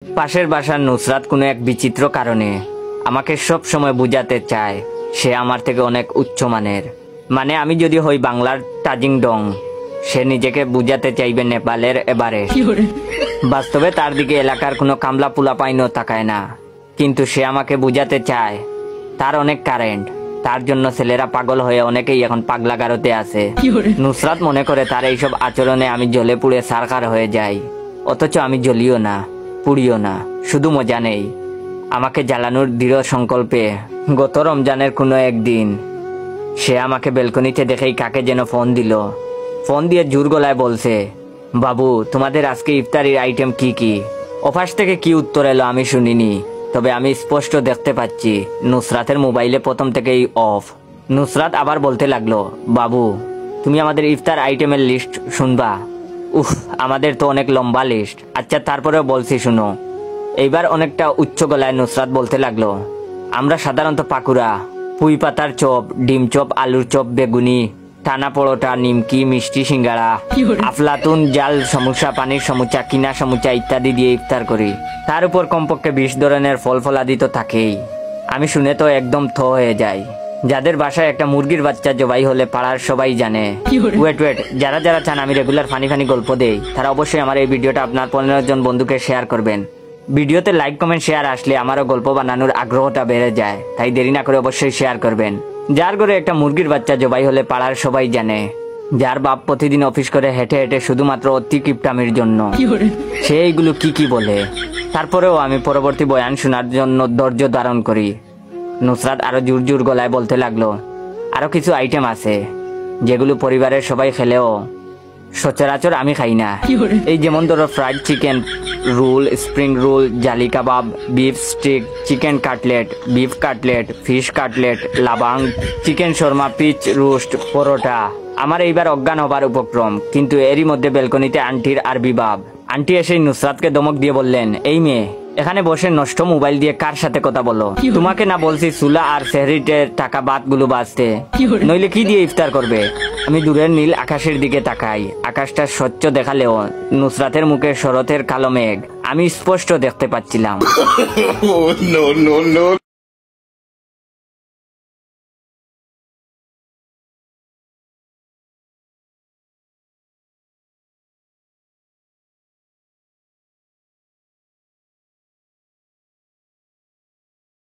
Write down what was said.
পাশের বাসার নুসরাত কোনো এক বিচিত্র কারণে আমাকে সব সময় বুঝাতে চায় সে আমার থেকে অনেক উচ্চমানের। মানে আমি যদি হই বাংলার তাজিং ডং, সে নিজেকে বুঝাতে চাইবে নেপালের এবারে। বাস্তবে তার দিকে এলাকার কোনো কামলা পুলা পাইনও তাকায় না, কিন্তু সে আমাকে বুঝাতে চায় তার অনেক কারেন্ট, তার জন্য ছেলেরা পাগল হয়ে অনেকেই এখন পাগলা গারোতে আছে। নুসরাত মনে করে তার এইসব আচরণে আমি জ্বলে পুড়ে সারকার হয়ে যাই, অথচ আমি জ্বলিও না, পুড়িও না, শুধু মজা নেই। আমাকে জ্বালানোর দৃঢ় সংকল্পে গত রমজানের কোনো একদিন সে আমাকে বেলকনিতে দেখেই কাকে যেন ফোন দিল। ফোন দিয়ে জোর গলায় বলছে, বাবু তোমাদের আজকে ইফতারির আইটেম কি কি? অফাস থেকে কি উত্তর এলো আমি শুনিনি, তবে আমি স্পষ্ট দেখতে পাচ্ছি নুসরাতের মোবাইলে প্রথম থেকেই অফ। নুসরাত আবার বলতে লাগলো, বাবু তুমি আমাদের ইফতার আইটেমের লিস্ট শুনবা? উফ, আমাদের তো অনেক লম্বা লিস্ট। আচ্ছা তারপরেও বলছি শুনো। এইবার অনেকটা উচ্চ গলায় নুসরাত বলতে লাগলো, আমরা সাধারণত পাকুড়া, পুঁই পাতার চপ, ডিম চপ, আলুর চপ, বেগুনি, টানা পরোটা, নিমকি, মিষ্টি, সিঙ্গাড়া, আফলাতুন, জাল সমুচা, পানির সমুচা, কিনা সমুচা ইত্যাদি দিয়ে ইফতার করি। তার উপর কমপক্ষে 20 ধরনের ফল ফলাদি তো থাকেই। আমি শুনে তো একদম থ হয়ে যাই। যাদের বাসায় একটা মুরগির বাচ্চা জবাই হলে পাড়ার সবাই জানে। ওয়েট, যারা যারা চান আমি রেগুলার ফানি গল্প দেই, তারা অবশ্যই আমার এই ভিডিওটা আপনার 15 জন বন্ধুকে শেয়ার করবেন। ভিডিওতে লাইক কমেন্ট শেয়ার আসলে আমারও গল্প বানানোর আগ্রহটা বেড়ে যায়, তাই দেরি না করে অবশ্যই শেয়ার করবেন। যার ঘরে একটা মুরগির বাচ্চা জবাই হলে পাড়ার সবাই জানে, যার বাপ প্রতিদিন অফিস করে হেঁটে হেঁটে শুধুমাত্র অতি কিপটামির জন্য, সে এইগুলো কি বলে। তারপরেও আমি পরবর্তী বয়ান শোনার জন্য ধৈর্য ধারণ করি। নুসরাত আরো জোর গলায় বলতে লাগলো, আরো কিছু আইটেম আছে যেগুলো পরিবারের সবাই খেলেও সচরাচর আমি খাই না। এই যেমন ধরো fried chicken roll, spring roll, জালি kebab, beef steak, chicken cutlet, beef cutlet, fish cutlet, লাবাং, চিকেন শর্মা, পিচ রোস্ট, পরোটা। আমার এইবার অজ্ঞান হবার উপক্রম, কিন্তু এরই মধ্যে বেলকনিতে আন্টির আরবি বাব। আন্টি এসে নুসরাতকে ধমক দিয়ে বললেন, এই মেয়ে এখানে বসে নষ্ট মোবাইল দিয়ে কার সাথে কথা বলো? তোমাকে না বলছি চুলা আর সেহরিটের টাকা বাদ গুলো বাঁচতে, নইলে কি দিয়ে ইফতার করবে? আমি দূরের নীল আকাশের দিকে তাকাই। আকাশটা স্বচ্ছ দেখালেও নুসরাতের মুখে শরতের কালো মেঘ আমি স্পষ্ট দেখতে পাচ্ছিলাম।